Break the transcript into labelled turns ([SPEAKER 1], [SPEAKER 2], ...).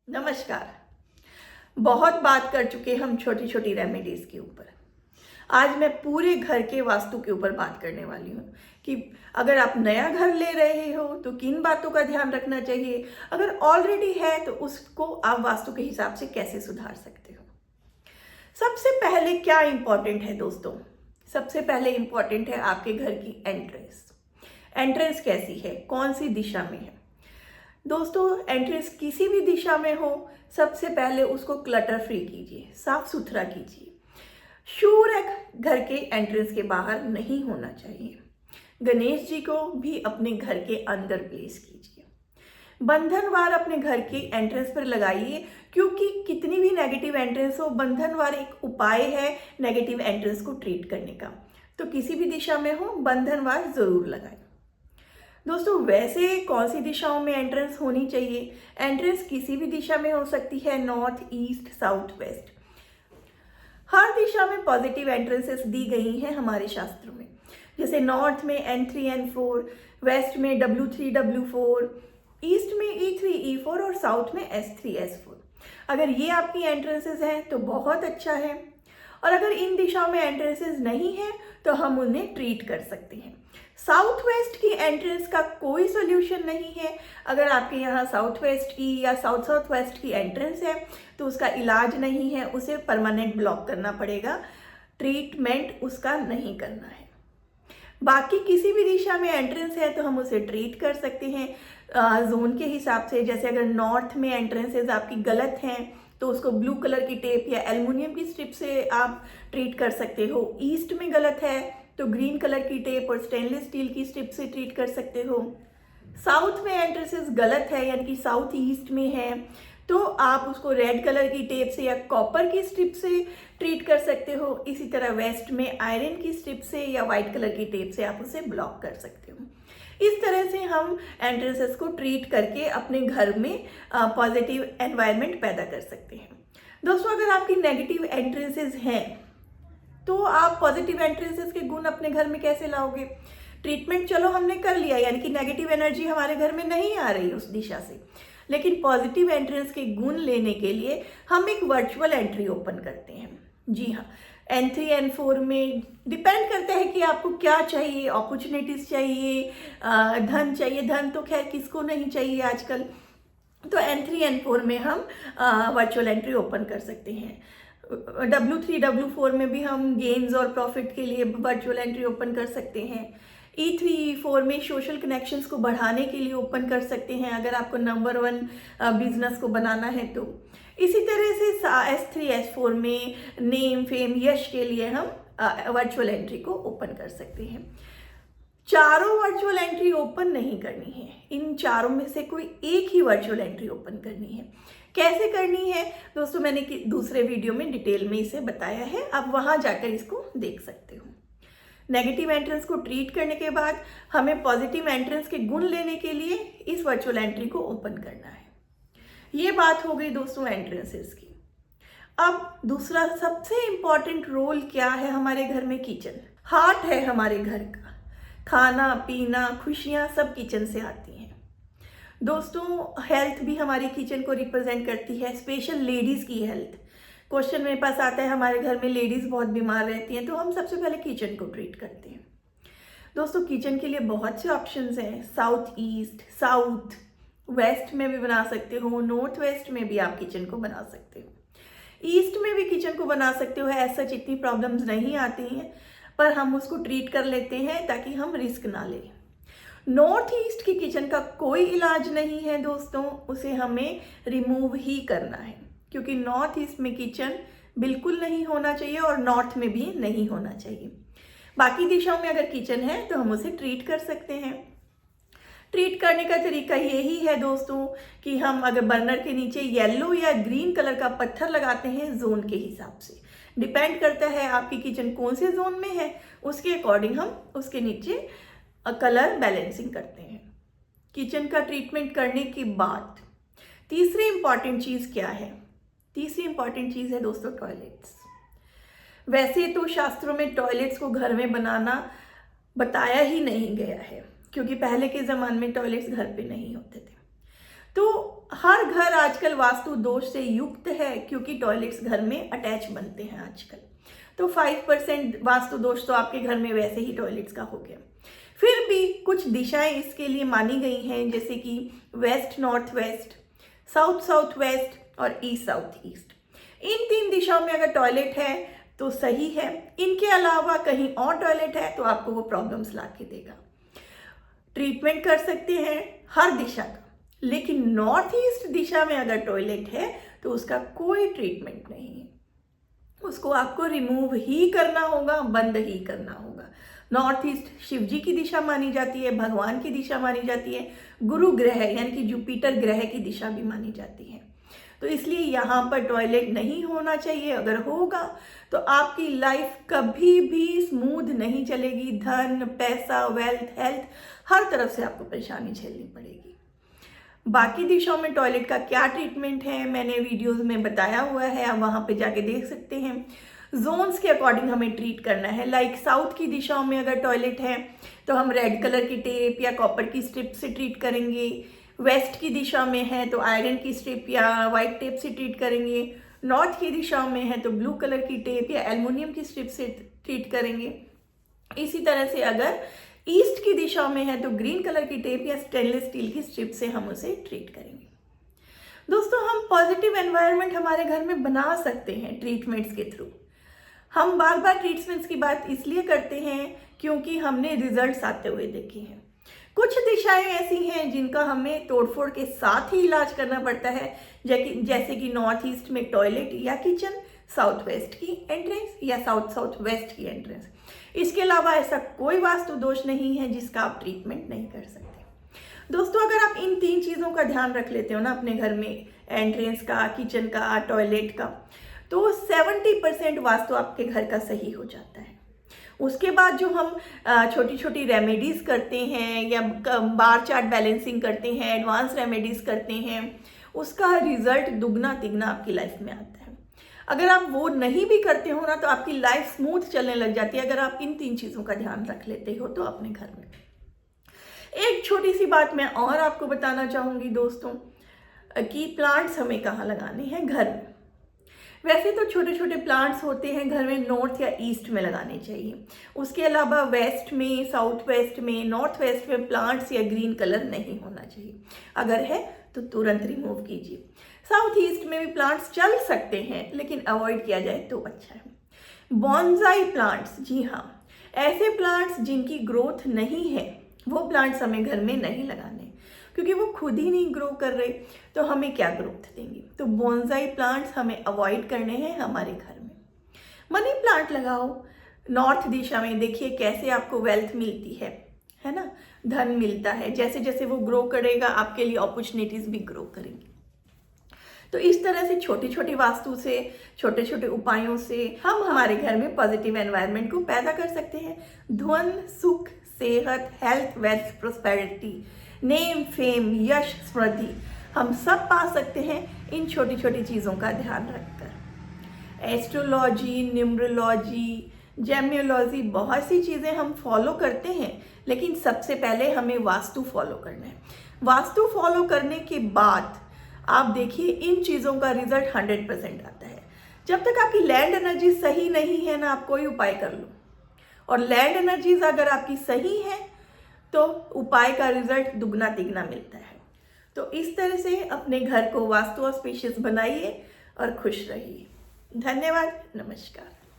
[SPEAKER 1] नमस्कार। बहुत बात कर चुके हम छोटी छोटी रेमेडीज के ऊपर। आज मैं पूरे घर के वास्तु के ऊपर बात करने वाली हूँ कि अगर आप नया घर ले रहे हो तो किन बातों का ध्यान रखना चाहिए, अगर ऑलरेडी है तो उसको आप वास्तु के हिसाब से कैसे सुधार सकते हो। सबसे पहले क्या इंपॉर्टेंट है दोस्तों? सबसे पहले इंपॉर्टेंट है आपके घर की एंट्रेंस। एंट्रेंस कैसी है, कौन सी दिशा में है? दोस्तों, एंट्रेंस किसी भी दिशा में हो, सबसे पहले उसको क्लटर फ्री कीजिए, साफ सुथरा कीजिए। शू रैक घर के एंट्रेंस के बाहर नहीं होना चाहिए। गणेश जी को भी अपने घर के अंदर प्लेस कीजिए। बंधनवार अपने घर के एंट्रेंस पर लगाइए, क्योंकि कितनी भी नेगेटिव एंट्रेंस हो, बंधनवार एक उपाय है नेगेटिव एंट्रेंस को ट्रीट करने का। तो किसी भी दिशा में हो, बंधनवार जरूर लगाएं। दोस्तों, वैसे कौन सी दिशाओं में एंट्रेंस होनी चाहिए? एंट्रेंस किसी भी दिशा में हो सकती है, नॉर्थ, ईस्ट, साउथ, वेस्ट। हर दिशा में पॉजिटिव एंट्रेंसेस दी गई हैं हमारे शास्त्रों में। जैसे नॉर्थ में N3 N4, वेस्ट में W3 W4, ईस्ट में E3 E4 और साउथ में S3 S4। अगर ये आपकी एंट्रेंसेस हैं तो बहुत अच्छा है, और अगर इन दिशाओं में एंट्रेंसेस नहीं है तो हम उन्हें ट्रीट कर सकते हैं। साउथ वेस्ट की एंट्रेंस का कोई सोल्यूशन नहीं है। अगर आपके यहाँ साउथ वेस्ट की या साउथ साउथ वेस्ट की एंट्रेंस है तो उसका इलाज नहीं है, उसे परमानेंट ब्लॉक करना पड़ेगा, ट्रीटमेंट उसका नहीं करना है। बाकी किसी भी दिशा में एंट्रेंस है तो हम उसे ट्रीट कर सकते हैं जोन के हिसाब से। जैसे अगर नॉर्थ में एंट्रेंसेज आपकी गलत हैं तो उसको ब्लू कलर की टेप या एल्युमिनियम की स्ट्रिप से आप ट्रीट कर सकते हो। ईस्ट में गलत है तो ग्रीन कलर की टेप और स्टेनलेस स्टील की स्ट्रिप से ट्रीट कर सकते हो। साउथ में एंट्रेंसेस गलत है, यानी कि साउथ ईस्ट में है, तो आप उसको रेड कलर की टेप से या कॉपर की स्ट्रिप से ट्रीट कर सकते हो। इसी तरह वेस्ट में आयरन की स्ट्रिप से या वाइट कलर की टेप से आप उसे ब्लॉक कर सकते हो। इस तरह से हम एंट्रेंसेस को ट्रीट करके अपने घर में पॉजिटिव एनवायरनमेंट पैदा कर सकते हैं। दोस्तों, अगर आपकी नेगेटिव एंट्रेंसेस हैं तो आप पॉजिटिव एंट्रेंसेस के गुण अपने घर में कैसे लाओगे? ट्रीटमेंट चलो हमने कर लिया, यानी कि नेगेटिव एनर्जी हमारे घर में नहीं आ रही उस दिशा से, लेकिन पॉजिटिव एंट्रेंस के गुण लेने के लिए हम एक वर्चुअल एंट्री ओपन करते हैं। जी हाँ, N3 N4 में डिपेंड करता है कि आपको क्या चाहिए। अपॉर्चुनिटीज चाहिए, धन चाहिए। धन तो खैर किसको नहीं चाहिए आजकल। तो N3 N4 में हम वर्चुअल एंट्री ओपन कर सकते हैं। W3 W4 में भी हम गेन्स और प्रॉफिट के लिए वर्चुअल एंट्री ओपन कर सकते हैं। E3 E4 में सोशल कनेक्शंस को बढ़ाने के लिए ओपन कर सकते हैं, अगर आपको नंबर 1 बिजनेस को बनाना है तो। इसी तरह से S3 S4 में नेम, फेम, यश के लिए हम वर्चुअल एंट्री को ओपन कर सकते हैं। चारों वर्चुअल एंट्री ओपन नहीं करनी है, इन चारों में से कोई एक ही वर्चुअल एंट्री ओपन करनी है। कैसे करनी है दोस्तों, मैंने दूसरे वीडियो में डिटेल में इसे बताया है, आप वहां जाकर इसको देख सकते हो। नेगेटिव एंट्रेंस को ट्रीट करने के बाद हमें पॉजिटिव एंट्रेंस के गुण लेने के लिए इस वर्चुअल एंट्री को ओपन करना है। ये बात हो गई दोस्तों एंट्रेंसेस की। अब दूसरा सबसे इंपॉर्टेंट रोल क्या है हमारे घर में? किचन। हार्ट है हमारे घर का। खाना पीना, खुशियां सब किचन से आती हैं। दोस्तों, हेल्थ भी हमारी किचन को रिप्रेजेंट करती है, स्पेशल लेडीज की हेल्थ। क्वेश्चन मेरे पास आता है हमारे घर में लेडीज बहुत बीमार रहती हैं, तो हम सबसे पहले किचन को ट्रीट करते हैं। दोस्तों, किचन के लिए बहुत से ऑप्शंस हैं। साउथ ईस्ट, साउथ वेस्ट में भी बना सकते हो, नॉर्थ वेस्ट में भी आप किचन को बना सकते हो, ईस्ट में भी किचन को बना सकते हो। ऐसा इतनी प्रॉब्लम्स नहीं आती हैं, पर हम उसको ट्रीट कर लेते हैं ताकि हम रिस्क ना लें। नॉर्थ ईस्ट की किचन का कोई इलाज नहीं है दोस्तों, उसे हमें रिमूव ही करना है, क्योंकि नॉर्थ ईस्ट में किचन बिल्कुल नहीं होना चाहिए और नॉर्थ में भी नहीं होना चाहिए। बाकी दिशाओं में अगर किचन है तो हम उसे ट्रीट कर सकते हैं। ट्रीट करने का तरीका यही है दोस्तों कि हम अगर बर्नर के नीचे येलो या ग्रीन कलर का पत्थर लगाते हैं जोन के हिसाब से, डिपेंड करता है आपकी किचन कौन से जोन में है, उसके अकॉर्डिंग हम उसके नीचे कलर बैलेंसिंग करते हैं। किचन का ट्रीटमेंट करने के बाद तीसरी इंपॉर्टेंट चीज क्या है? तीसरी इंपॉर्टेंट चीज है दोस्तों टॉयलेट्स। वैसे तो शास्त्रों में टॉयलेट्स को घर में बनाना बताया ही नहीं गया है, क्योंकि पहले के ज़माने में टॉयलेट्स घर पे नहीं होते थे। तो हर घर आजकल वास्तु दोष से युक्त है, क्योंकि टॉयलेट्स घर में अटैच बनते हैं आजकल। तो 5% वास्तु दोष तो आपके घर में वैसे ही टॉयलेट्स का हो गया। फिर भी कुछ दिशाएं इसके लिए मानी गई हैं, जैसे कि west north west, south south west और ईस्ट साउथ ईस्ट। इन 3 दिशाओं में अगर टॉयलेट है तो सही है। इनके अलावा कहीं और टॉयलेट है तो आपको वो प्रॉब्लम्स ला के देगा। ट्रीटमेंट कर सकते हैं हर दिशा का, लेकिन नॉर्थ ईस्ट दिशा में अगर टॉयलेट है तो उसका कोई ट्रीटमेंट नहीं है। उसको आपको रिमूव ही करना होगा, बंद ही करना होगा। नॉर्थ ईस्ट शिव जी की दिशा मानी जाती है, भगवान की दिशा मानी जाती है, गुरु ग्रह यानी कि जुपिटर ग्रह की दिशा भी मानी जाती है। तो इसलिए यहाँ पर टॉयलेट नहीं होना चाहिए। अगर होगा तो आपकी लाइफ कभी भी स्मूथ नहीं चलेगी। धन, पैसा, वेल्थ, हेल्थ, हर तरफ से आपको परेशानी झेलनी पड़ेगी। बाकी दिशाओं में टॉयलेट का क्या ट्रीटमेंट है मैंने वीडियोस में बताया हुआ है, आप वहाँ पे जाके देख सकते हैं। जोन्स के अकॉर्डिंग हमें ट्रीट करना है। लाइक साउथ की दिशाओं में अगर टॉयलेट है तो हम रेड कलर की टेप या कॉपर की स्ट्रिप से ट्रीट करेंगे। वेस्ट की दिशा में है तो आयरन की स्ट्रिप या वाइट टेप से ट्रीट करेंगे। नॉर्थ की दिशा में है तो ब्लू कलर की टेप या एल्युमिनियम की स्ट्रिप से ट्रीट करेंगे। इसी तरह से अगर ईस्ट की दिशा में है तो ग्रीन कलर की टेप या स्टेनलेस स्टील की स्ट्रिप से हम उसे ट्रीट करेंगे। दोस्तों, हम पॉजिटिव एनवायरनमेंट हमारे घर में बना सकते हैं ट्रीटमेंट्स के थ्रू। हम बार बार ट्रीटमेंट्स की बात इसलिए करते हैं क्योंकि हमने रिजल्ट्स आते हुए देखे हैं। कुछ दिशाएं ऐसी हैं जिनका हमें तोड़फोड़ के साथ ही इलाज करना पड़ता है, जैसे कि नॉर्थ ईस्ट में टॉयलेट या किचन, साउथ वेस्ट की एंट्रेंस या साउथ साउथ वेस्ट की एंट्रेंस। इसके अलावा ऐसा कोई वास्तु दोष नहीं है जिसका आप ट्रीटमेंट नहीं कर सकते। दोस्तों, अगर आप इन 3 चीज़ों का ध्यान रख लेते हो ना अपने घर में, एंट्रेंस का, किचन का, टॉयलेट का, तो 70% वास्तु आपके घर का सही हो जाता है। उसके बाद जो हम छोटी छोटी रेमेडीज़ करते हैं या बार चार्ट बैलेंसिंग करते हैं, एडवांस रेमेडीज़ करते हैं, उसका रिजल्ट दुगना तिगना आपकी लाइफ में आता है। अगर आप वो नहीं भी करते हो ना तो आपकी लाइफ स्मूथ चलने लग जाती है, अगर आप इन 3 चीज़ों का ध्यान रख लेते हो तो अपने घर में। एक छोटी सी बात मैं और आपको बताना चाहूँगी दोस्तों, कि प्लांट्स हमें कहाँ लगाने हैं घर में। वैसे तो छोटे छोटे प्लांट्स होते हैं घर में, नॉर्थ या ईस्ट में लगाने चाहिए। उसके अलावा वेस्ट में, साउथ वेस्ट में, नॉर्थ वेस्ट में प्लांट्स या ग्रीन कलर नहीं होना चाहिए। अगर है तो तुरंत रिमूव कीजिए। साउथ ईस्ट में भी प्लांट्स चल सकते हैं, लेकिन अवॉइड किया जाए तो अच्छा है। बॉन्साई प्लांट्स, जी हाँ, ऐसे प्लांट्स जिनकी ग्रोथ नहीं है वो प्लांट्स हमें घर में नहीं लगाने, क्योंकि वो खुद ही नहीं ग्रो कर रहे तो हमें क्या ग्रोथ देंगे। तो बॉन्साई प्लांट्स हमें अवॉइड करने हैं हमारे घर में। मनी प्लांट लगाओ नॉर्थ दिशा में, देखिए कैसे आपको वेल्थ मिलती है ना, धन मिलता है। जैसे जैसे वो ग्रो करेगा आपके लिए अपॉर्चुनिटीज भी ग्रो करेंगी। तो इस तरह से छोटी छोटी वास्तु से, छोटे छोटे उपायों से हम हमारे घर में पॉजिटिव एनवायरनमेंट को पैदा कर सकते हैं। धन, सुख, सेहत, health, wealth, prosperity, name, fame, यश, स्मृति हम सब पा सकते हैं इन छोटी छोटी चीज़ों का ध्यान रखकर। एस्ट्रोलॉजी, न्यूमरोलॉजी, जेमियोलॉजी, बहुत सी चीज़ें हम फॉलो करते हैं, लेकिन सबसे पहले हमें वास्तु फॉलो करना है। वास्तु फॉलो करने के बाद आप देखिए इन चीज़ों का रिजल्ट 100% आता है। जब तक आपकी लैंड एनर्जी सही नहीं है ना, आप कोई उपाय कर लो, और लैंड एनर्जीज अगर आपकी सही है तो उपाय का रिजल्ट दुगना तिगना मिलता है। तो इस तरह से अपने घर को वास्तु ऑस्पिशियस बनाइए और खुश रहिए। धन्यवाद, नमस्कार।